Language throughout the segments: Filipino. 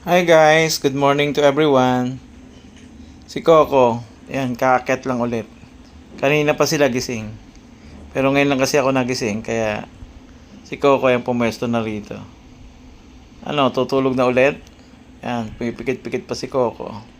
Hi guys, good morning to everyone. Si Coco, ayan, kaakyat lang ulit. Kanina pa sila gising. Pero ngayon lang kasi ako nagising, kaya si Coco yung pumuesto na rito. Ano, tutulog na ulit? Ayan, pipikit-pikit pa si Coco.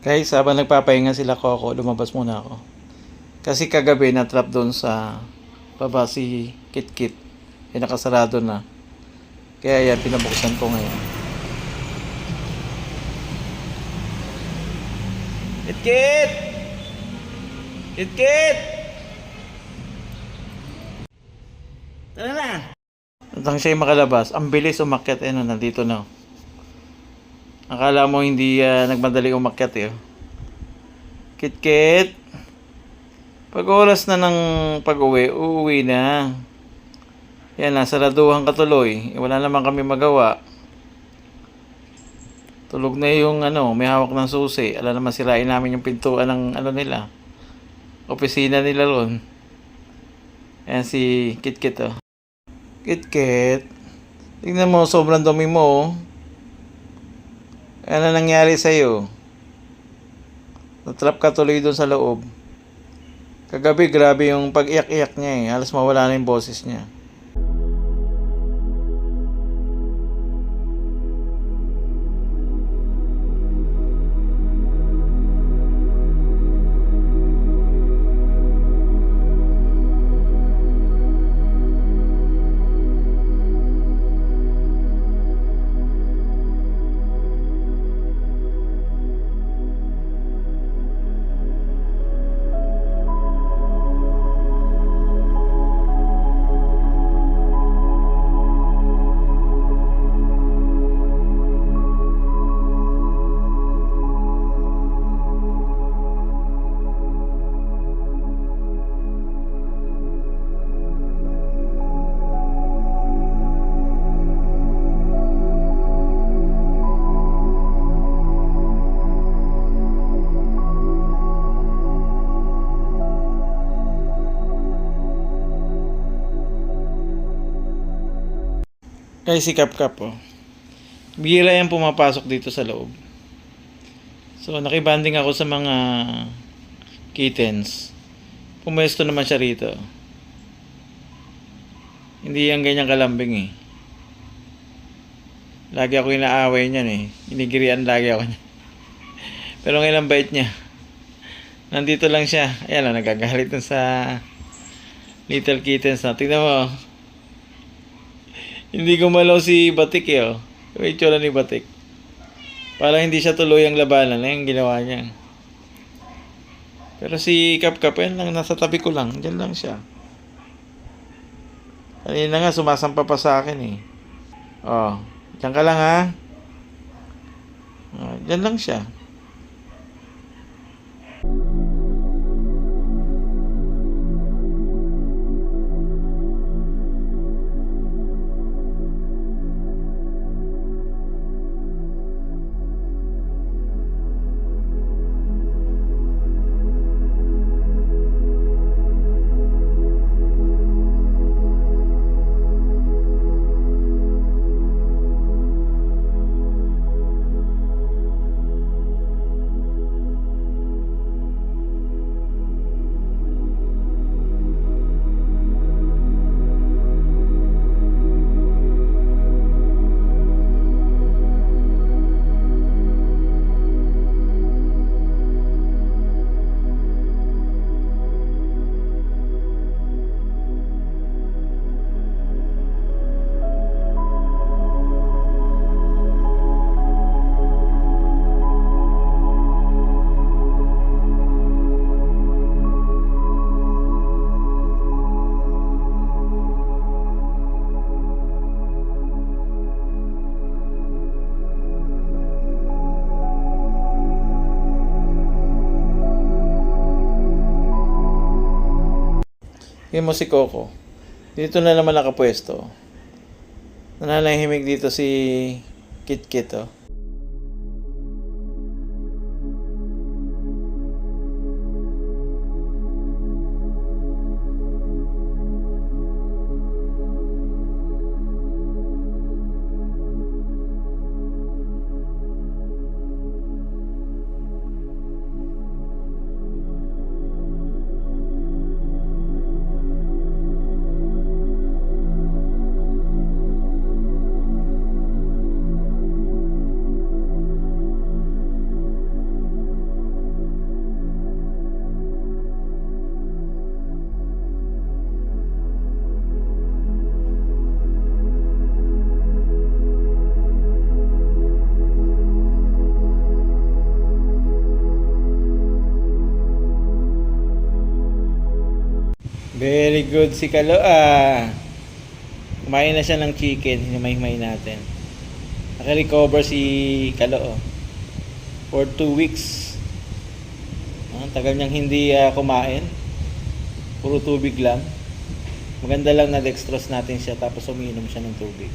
Guys, habang nagpapahinga sila Coco, lumabas muna ako. Kasi kagabi na-trap doon sa baba si Kitkit. Eh, nakasarado na. Kaya yan, pinabuksan ko ngayon. Kitkit! Kitkit! Tara na! Nang siya makalabas, ang bilis umakyat, nandito na. Akala mo hindi nagmadali umakyat eh. Kitkit! Pag oras na ng pag-uwi, uuwi na. Yan, nasaraduhan katuloy. Wala naman kami magawa. Tulog na yung may hawak ng susi. Alam naman sirain namin yung pintuan ng nila. Opisina nila ron. Ayan si Kitkit oh. Kitkit. Tingnan mo, sobrang dumi mo oh. Ano nangyari sa'yo? Natrap ka tuloy doon sa loob. Kagabi, grabe yung pag-iyak-iyak niya eh. Halos mawala na yung boses niya. Kaya si Kap-Kap oh. Bihira yung pumapasok dito sa loob. So nakibanding ako sa mga kittens. Pumuesto naman siya rito. Hindi yan ganyan kalambing eh. Lagi ako inaaway niyan eh. Inigirian lagi ako niya. Pero ngayon ang bait niya. Nandito lang siya. Ayan lang, nagagalit na sa little kittens na. Tingnan mo. Hindi gumalaw si Batik eh oh. May itsura ni Batik. Parang hindi siya tuloy ang labanan. Yung ginawa niya. Pero si Kap-Kap yan lang, nasa tabi ko lang. Diyan lang siya. Kanina nga sumasampa pa sa akin eh. Oh, diyan ka lang ha. Oh, diyan lang siya. Tingnan mo si Coco. Dito na naman nakapwesto. Nananahimik dito si Kit-Kit, oh. Very good si Kalo, ah. Kumain na siya ng chicken, hinimay-himay natin. Naka-recover si Kalo, oh. For 2 weeks. Tagal niyang hindi kumain. Puro tubig lang. Maganda lang na dextrose natin siya, tapos umiinom siya ng tubig.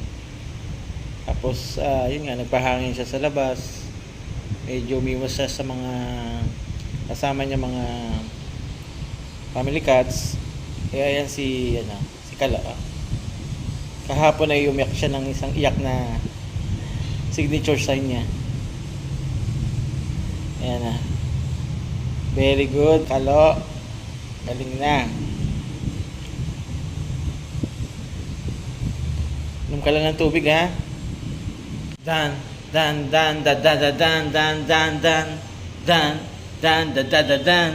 Tapos, yun nga, nagpahangin siya sa labas. Medyo umiwas siya sa mga kasama niya mga family cats. Kaya yan si Kala. Kahapon ay umiyak siya ng isang iyak na signature sign niya. Ayan na. Very good, Kalo. Galing na. Inom ka lang ng tubig, ha? Dan dan dan da da da dan dan dan dan dan dan da da da dan.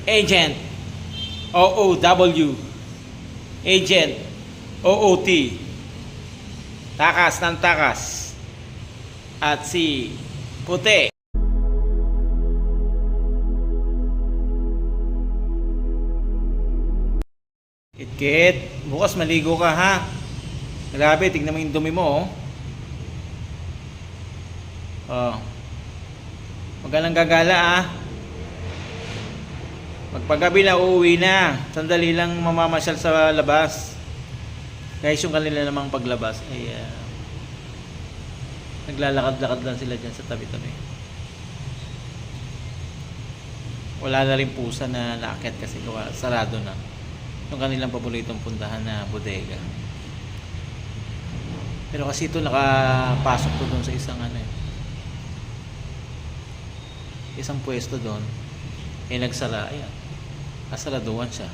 Agent OOW, Agent OOT, takas ng takas, at si Puti. Kit-Kit, bukas maligo ka, ha? Grabe, tignan mo yung dumi mo, oh. Oh. Huwag ka lang gagala, ah. Magpagabi na, uuwi na. Sandali lang mamamasyal sa labas. Guys, yung kanila namang paglabas ay naglalakad-lakad lang sila dyan sa tabi-tabi. Wala na rin pusa na naakyat kasi sarado na yung kanilang paboritong puntahan na bodega. Pero kasi ito nakapasok to doon sa isang pwesto doon. Nagsara, ayan. Kasaraduan siya.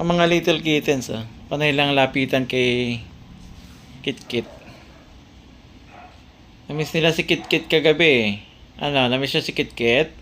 Ang mga little kittens, panay lang lapitan kay Kit-Kit. Namiss nila si Kit-Kit kagabi, eh. Namiss niya si Kit-Kit?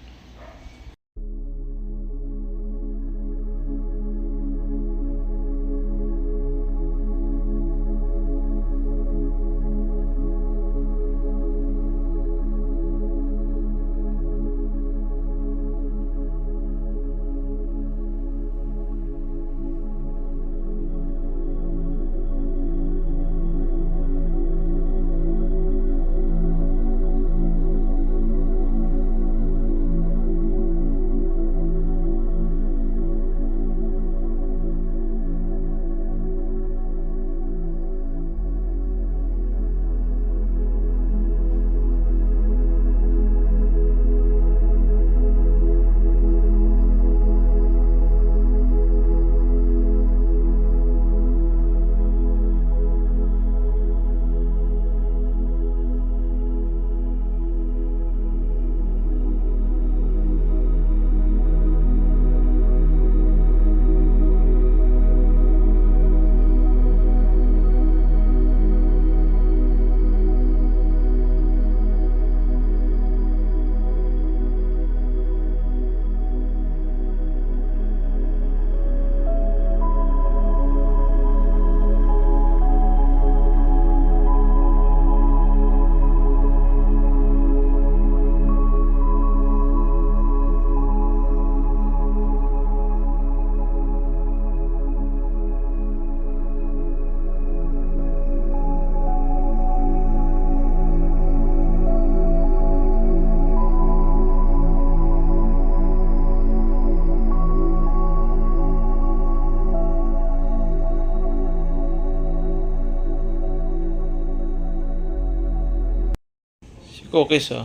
Cookies, oh.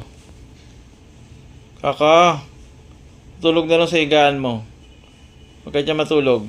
Kaka, tulog na lang sa higaan mo. Huwag ka dyan matulog.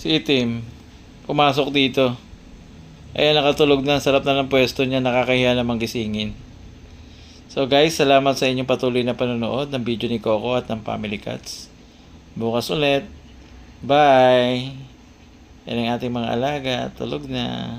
Si Itim, pumasok dito. Ayan, nakatulog na. Sarap na ng pwesto niya. Nakakahiya namang gisingin. So guys, salamat sa inyong patuloy na panonood ng video ni Coco at ng Family Cats. Bukas ulit. Bye! Yan ang ating mga alaga. Tulog na.